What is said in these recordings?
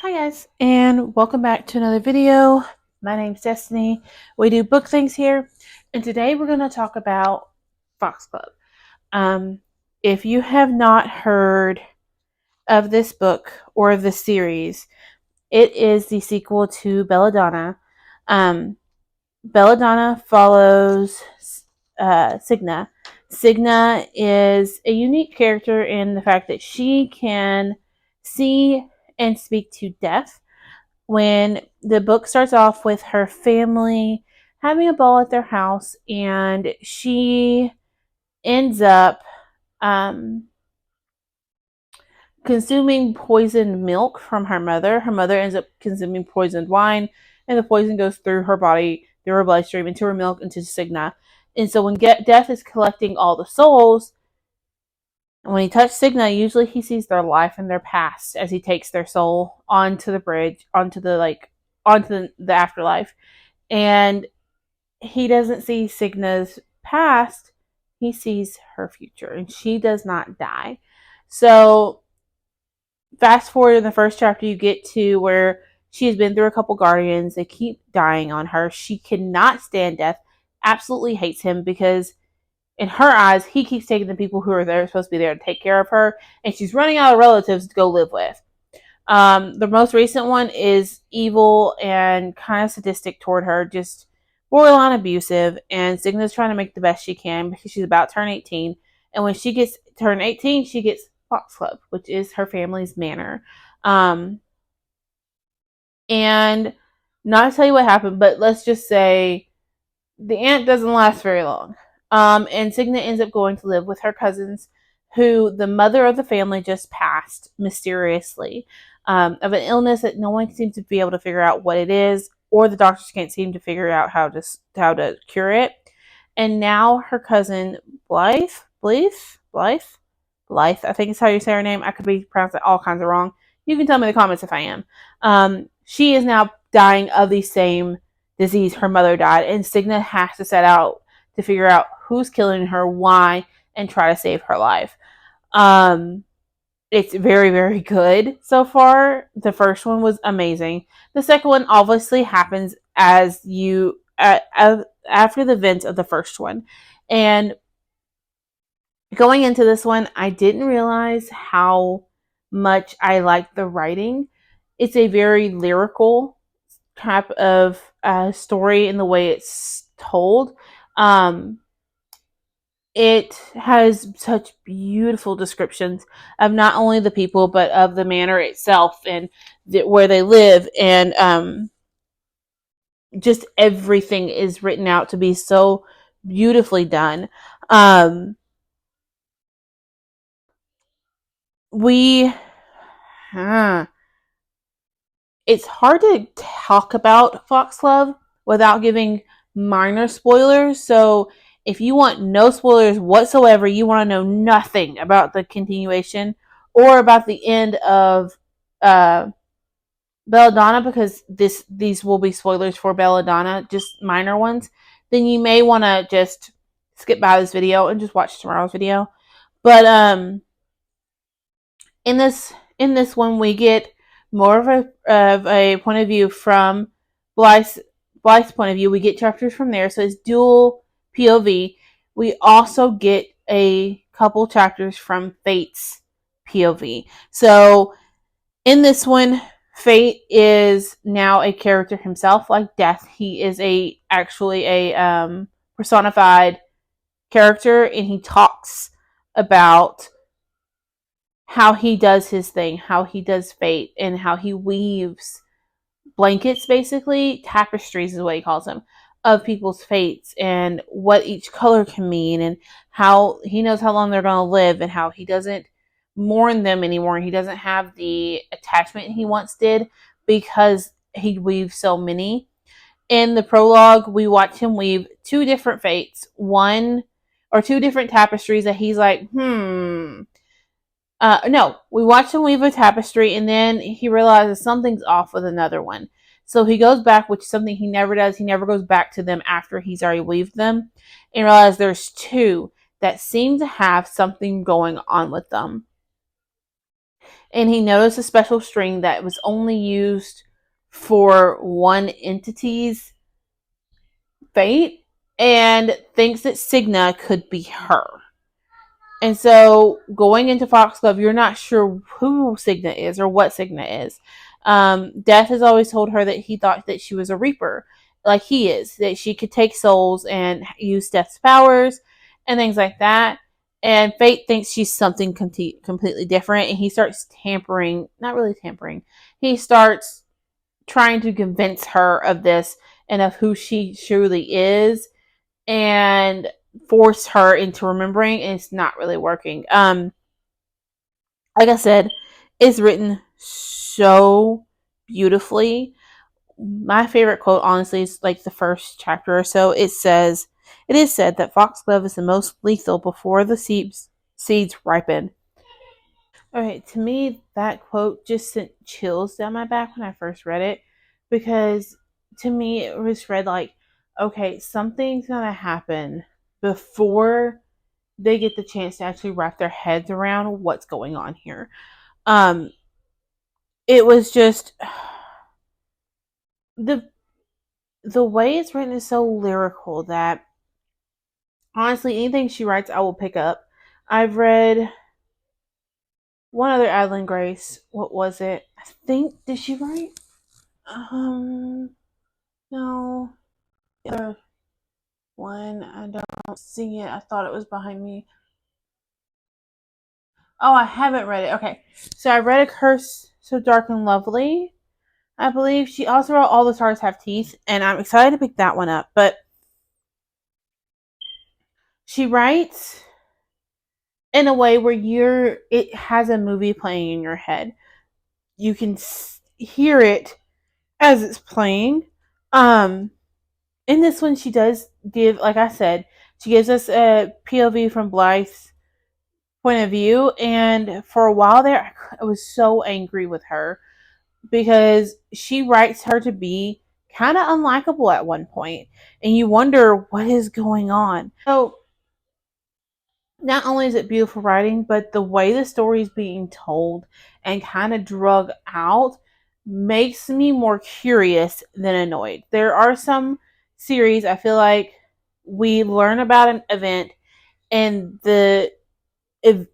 Hi guys, and welcome back to another video. My name's Destiny. We do book things here, and today we're going to talk about Foxglove. Um, if you have not heard of this book or of this series, it is the sequel to Belladonna. Um, Belladonna follows Signa. Signa is a unique character in the fact that she can see and speak to death. When the book starts off with her family having a ball at their house, and she ends up um, consuming poisoned milk from her mother. Her mother ends up consuming poisoned wine, and the poison goes through her body, through her bloodstream, into her milk, into Signa. And so when death is collecting all the souls, when he touches Signa, usually he sees their life and their past as he takes their soul onto the bridge, onto the afterlife. And he doesn't see Signa's past, he sees her future, and she does not die. So fast forward in the first chapter, you get to where she has been through a couple guardians. They keep dying on her. She cannot stand death, absolutely hates him because in her eyes, he keeps taking the people who are there supposed to be there to take care of her, and she's running out of relatives to go live with. The most recent one is evil and kind of sadistic toward her, just borderline abusive. And Signa's trying to make the best she can because she's about to turn 18. And when she gets turned 18, she gets Foxglove, which is her family's manor. Um, and not to tell you what happened, but let's just say the aunt doesn't last very long. And Signa ends up going to live with her cousins, who the mother of the family just passed mysteriously of an illness that no one seems to be able to figure out what it is, or the doctors can't seem to figure out how to cure it. And now her cousin Blythe, I think is how you say her name. I could be pronouncing all kinds of wrong. You can tell me in the comments if I am. She is now dying of the same disease her mother died, and Signa has to set out to figure out who's killing her, why, and try to save her life. It's very, very good so far. The first one was amazing. The second one obviously happens as you after the events of the first one, and going into this one, I didn't realize how much I liked the writing. It's a very lyrical type of story in the way it's told. Um, it has such beautiful descriptions of not only the people but of the manor itself and where they live, and just everything is written out to be so beautifully done. Um, we it's hard to talk about Foxglove without giving minor spoilers. So if you want no spoilers whatsoever, you want to know nothing about the continuation or about the end of uh, Belladonna, because these will be spoilers for Belladonna, just minor ones, then you may want to just skip by this video and just watch tomorrow's video. But in this one, we get more of a point of view from Blythe's, Blythe's point of view. We get chapters from there, so it's dual POV. We also get a couple chapters from Fate's POV. So in this one, Fate is now a character himself, like Death. He is actually a personified character, and he talks about how he does his thing, how he does Fate, and how he weaves blankets, basically tapestries is what he calls them, of people's fates and what each color can mean, and how he knows how long they're going to live, and how he doesn't mourn them anymore. He doesn't have the attachment he once did because he weaves so many. In the prologue, we watch him weave two different fates, two different tapestries that he's like, no, we watch him weave a tapestry, and then he realizes something's off with another one. So he goes back, which is something he never does. He never goes back to them after he's already weaved them, and realizes there's two that seem to have something going on with them. and he noticed a special string that was only used for one entity's fate, and thinks that Cigna could be her. And so going into Foxglove, you're not sure who Cigna is or what Cigna is. Death has always told her that he thought that she was a Reaper, like he is, that she could take souls and use Death's powers and things like that. And Fate thinks she's something completely different, and he starts tampering, not really tampering, he starts trying to convince her of this and of who she truly is, and force her into remembering, and it's not really working. Like I said, it's written so beautifully. My favorite quote, honestly, is like the first chapter or so. It says, "It is said that foxglove is the most lethal before the seeds ripen." Okay, to me, that quote just sent chills down my back when I first read it, because to me, it was read like, okay, something's gonna happen before they get the chance to actually wrap their heads around what's going on here. Um, it was just the the way it's written is so lyrical that honestly, anything she writes, I will pick up. I've read one other Adeline Grace. What was it? I think, did she write? No. The other one, I don't see it. I thought it was behind me. Oh, I haven't read it. Okay, so I read A Curse So Dark and Lovely. I believe she also wrote All the Stars Have Teeth, and I'm excited to pick that one up. But she writes in a way where it has a movie playing in your head. You can hear it as it's playing. In this one, she does give, like I said, she gives us a POV from Blythe's point of view, and for a while there, I was so angry with her because she writes her to be kind of unlikable at one point, and you wonder what is going on. So not only is it beautiful writing, but the way the story is being told and kind of drug out makes me more curious than annoyed. There are some series I feel like we learn about an event, and if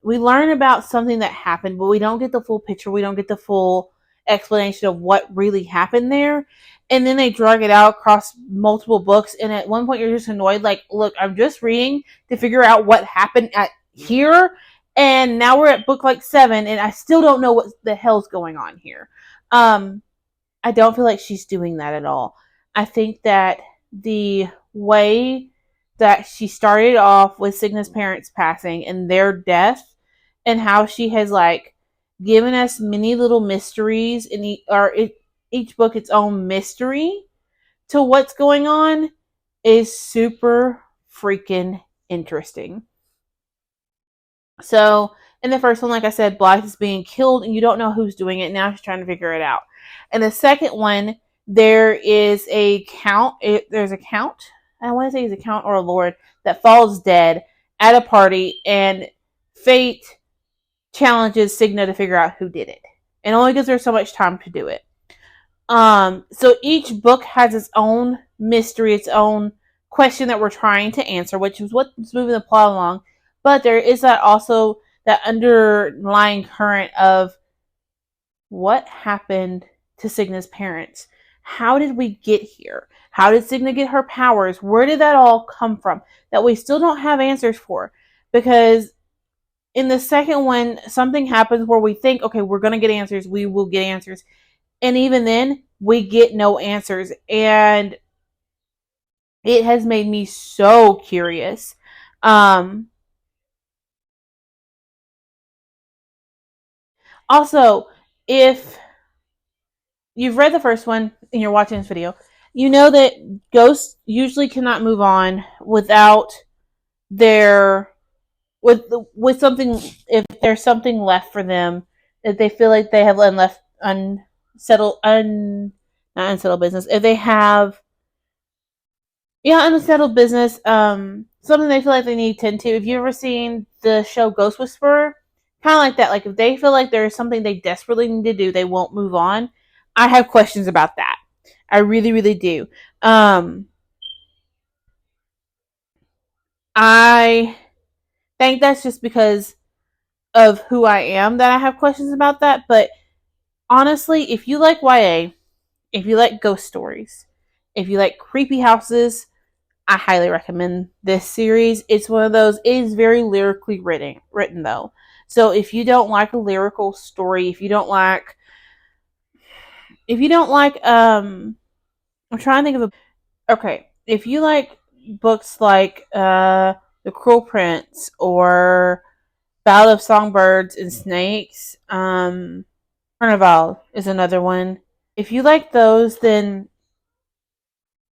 we learn about something that happened, but we don't get the full picture. We don't get the full explanation of what really happened there. And then they drag it out across multiple books. And at one point, you're just annoyed. Like, look, I'm just reading to figure out what happened at here. And now we're at book like 7, and I still don't know what the hell's going on here. I don't feel like she's doing that at all. I think that the way that she started off with Cigna's parents passing and their death, and how she has like given us many little mysteries in each book its own mystery to what's going on, is super freaking interesting. So in the first one, like I said, Blythe is being killed and you don't know who's doing it. Now she's trying to figure it out. In the second one, there is a count. There's a count. I want to say he's a count or a lord that falls dead at a party, and Fate challenges Cigna to figure out who did it, and only gives her so much time to do it. So each book has its own mystery, its own question that we're trying to answer, which is what's moving the plot along. But there is that also that underlying current of what happened to Cigna's parents. How did we get here? How did Cigna get her powers? Where did that all come from? That we still don't have answers for. Because in the second one, something happens where we think, okay, we're going to get answers. We will get answers. And even then, we get no answers. And it has made me so curious. Also, if you've read the first one and you're watching this video, you know that ghosts usually cannot move on without their with something, if there's something left for them that they feel like they have left unsettled not unsettled business, if they have unsettled business, something they feel like they need to tend to. If you've ever seen the show Ghost Whisperer, kind of like that. Like if they feel like there's something they desperately need to do, they won't move on. I have questions about that. I really, really do. I think that's just because of who I am that I have questions about that. But honestly, if you like YA, if you like ghost stories, if you like creepy houses, I highly recommend this series. It's one of those. It is very lyrically written though. So if you don't like a lyrical story, I'm trying to think of a. Okay, if you like books like The Cruel Prince or Ballad of Songbirds and Snakes, Carnival is another one. If you like those, then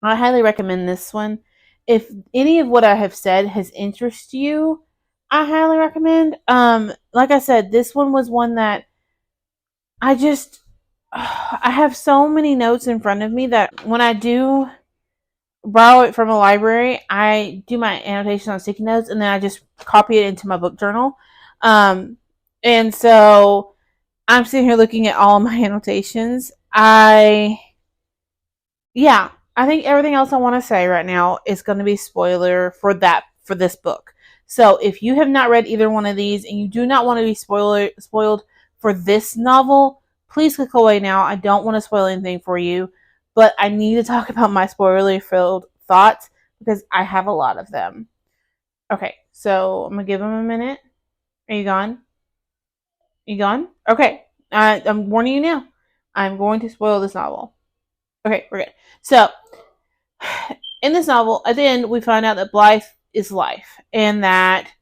I highly recommend this one. If any of what I have said has interested you, I highly recommend. Like I said, this one was one that I just I have so many notes in front of me that when I do borrow it from a library, I do my annotations on sticky notes and then I just copy it into my book journal. Um, and so I'm sitting here looking at all of my annotations. Yeah, I think everything else I want to say right now is going to be spoiler for this book. So if you have not read either one of these and you do not want to be spoiled for this novel, please click away now. I don't want to spoil anything for you, but I need to talk about my spoiler filled thoughts because I have a lot of them. Okay, so I'm gonna give them a minute. Are you gone? You gone? Okay, I'm warning you now. I'm going to spoil this novel. Okay, we're good. So in this novel, at the end, we find out that Blythe is life and that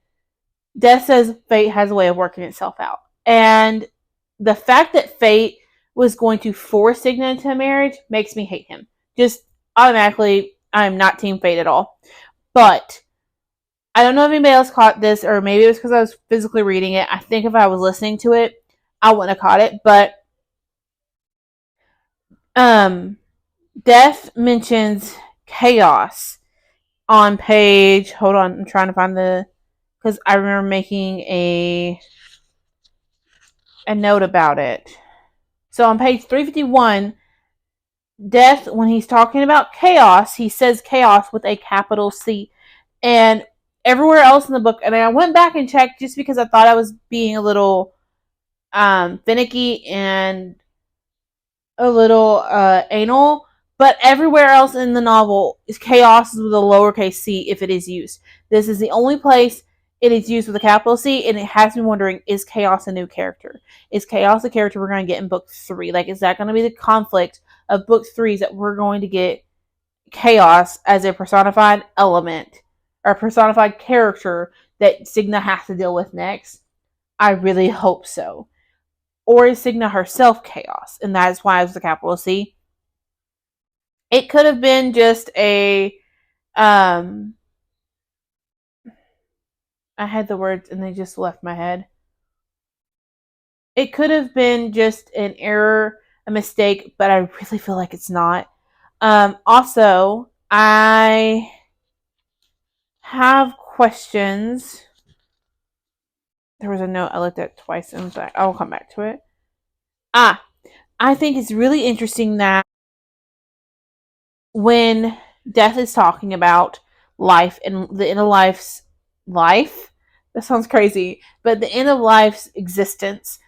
Death says fate has a way of working itself out. And the fact that fate was going to force Signa into a marriage makes me hate him. Just automatically, I'm not Team Fate at all. But I don't know if anybody else caught this, or maybe it was because I was physically reading it. I think if I was listening to it, I wouldn't have caught it. But um, Death mentions chaos on page. Hold on, I'm trying to find because I remember making a note about it. So on page 351, Death, when he's talking about chaos, he says chaos with a capital C. And everywhere else in the book, and I went back and checked just because I thought I was being a little finicky and a little anal, but everywhere else in the novel is chaos with a lowercase c if it is used. This is the only place it is used with a capital C, and it has me wondering, is chaos a new character? Is chaos a character we're going to get in book 3? Like, is that going to be the conflict of book 3 that we're going to get chaos as a personified element or personified character that Signa has to deal with next? I really hope so. Or is Signa herself chaos? And that is why it was the capital C. It could have been just a I had the words and they just left my head. It could have been just an error, a mistake, but I really feel like it's not. Also, I have questions. There was a note I looked at twice and I'll come back to it. I think it's really interesting that when Death is talking about life and the end of life's life, that sounds crazy, but the end of life's existence,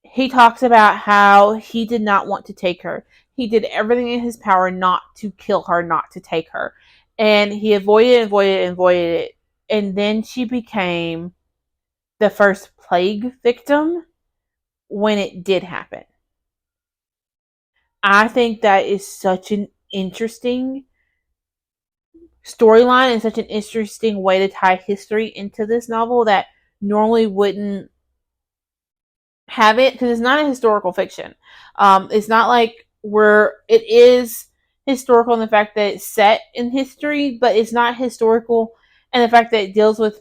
he talks about how he did not want to take her. He did everything in his power not to kill her, not to take her. And he avoided it. And then she became the first plague victim when it did happen. I think that is such an interesting storyline and such an interesting way to tie history into this novel that normally wouldn't have it, because it's not a historical fiction. It's not like it is historical in the fact that it's set in history, but it's not historical in the fact that it deals with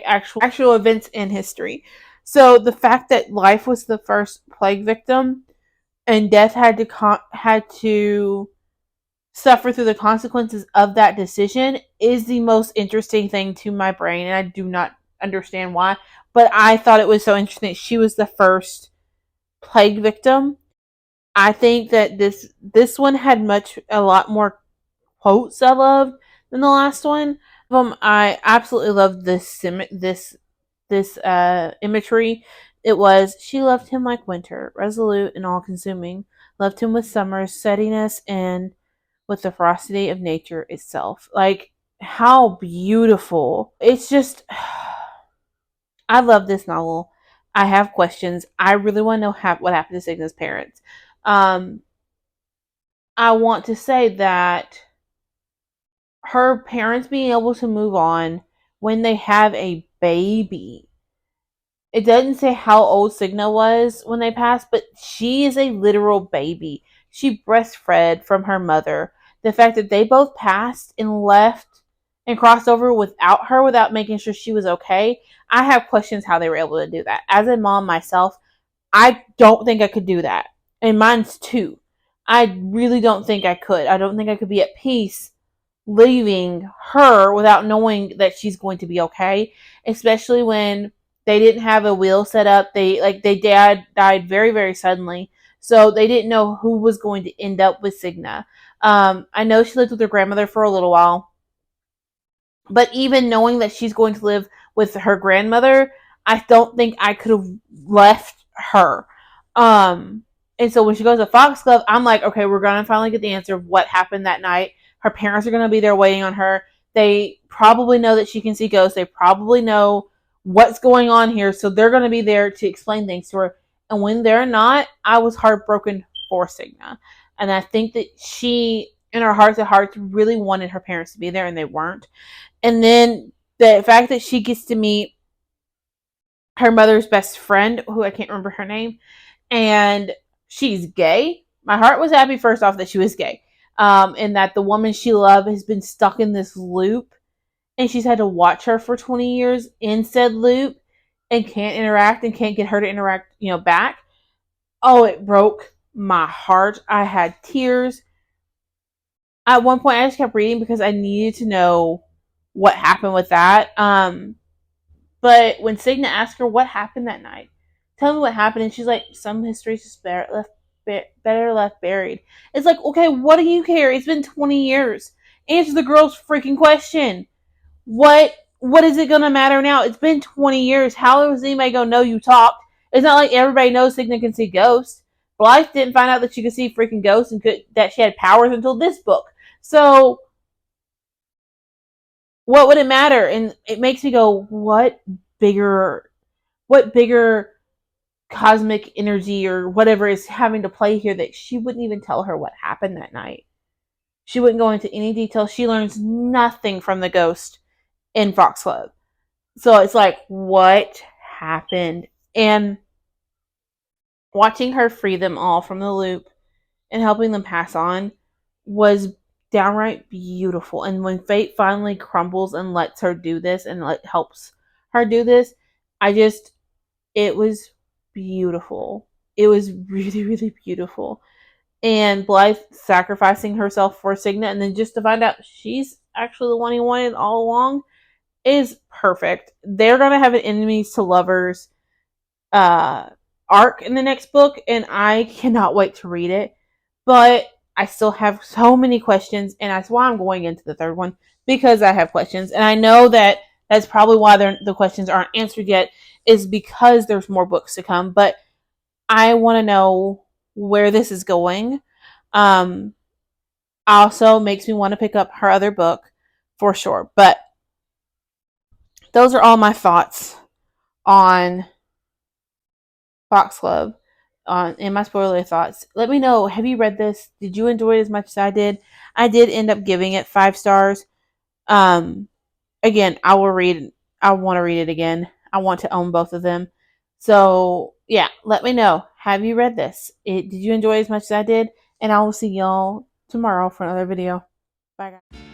actual events in history. So the fact that life was the first plague victim and death had to suffer through the consequences of that decision is the most interesting thing to my brain, and I do not understand why. But I thought it was so interesting. She was the first plague victim. I think that this one had a lot more quotes I loved than the last one. I absolutely loved this imagery. It was, she loved him like winter, resolute and all consuming, loved him with summer's settiness and with the ferocity of nature itself. Like, how beautiful. It's just, I love this novel. I have questions. I really want to know what happened to Cigna's parents. Um, I want to say that her parents being able to move on when they have a baby. It doesn't say how old Cigna was when they passed, but she is a literal baby. She breastfed from her mother. The fact that they both passed and left and crossed over without her, without making sure she was okay, I have questions how they were able to do that. As a mom myself, I don't think I could do that. And mine's two. I really don't think I could. I don't think I could be at peace leaving her without knowing that she's going to be okay, especially when they didn't have a will set up. They dad died very, very suddenly, so they didn't know who was going to end up with Cigna. I know she lived with her grandmother for a little while, but even knowing that she's going to live with her grandmother, I don't think I could have left her. Um, and so when she goes to Foxglove, I'm like, okay, we're gonna finally get the answer of what happened that night. Her parents are gonna be there waiting on her. They probably know that she can see ghosts. They probably know what's going on here, so they're gonna be there to explain things to her. And when they're not, I was heartbroken for Cigna. And I think that she, in her heart of hearts, really wanted her parents to be there, and they weren't. And then the fact that she gets to meet her mother's best friend, who I can't remember her name, and she's gay. My heart was happy first off that she was gay, and that the woman she loved has been stuck in this loop, and she's had to watch her for 20 years in said loop, and can't interact and can't get her to interact, back. Oh, it broke my heart. I had tears. At one point, I just kept reading because I needed to know what happened with that. But when Cigna asked her what happened that night, tell me what happened, and she's like, some histories just better left buried. It's like, okay, what do you care? It's been 20 years. Answer the girl's freaking question. What is it gonna matter now? It's been 20 years. How is anybody gonna know you talked? It's not like everybody knows Cigna can see ghosts. Blythe didn't find out that she could see freaking ghosts and that she had powers until this book. So what would it matter? And it makes me go, bigger what bigger cosmic energy or whatever is having to play here that she wouldn't even tell her what happened that night. She wouldn't go into any detail. She learns nothing from the ghost in Foxglove. So it's like, what happened? And watching her free them all from the loop and helping them pass on was downright beautiful. And when fate finally crumbles and lets her do this and helps her do this, it was beautiful. It was really, really beautiful. And Blythe sacrificing herself for Cigna, and then just to find out she's actually the one he wanted all along, is perfect. They're gonna have an enemies to lovers arc in the next book, and I cannot wait to read it. But I still have so many questions, and that's why I'm going into the third one, because I have questions, and I know that that's probably why the questions aren't answered yet, is because there's more books to come. But I want to know where this is going. Also makes me want to pick up her other book for sure. But those are all my thoughts on Foxglove, in my spoiler thoughts. Let me know, have you read this? Did you enjoy it as much as I did? I did end up giving it 5 stars. Again, I want to read it again. I want to own both of them. So yeah, let me know. Have you read this? Did you enjoy it as much as I did? And I will see y'all tomorrow for another video. Bye guys.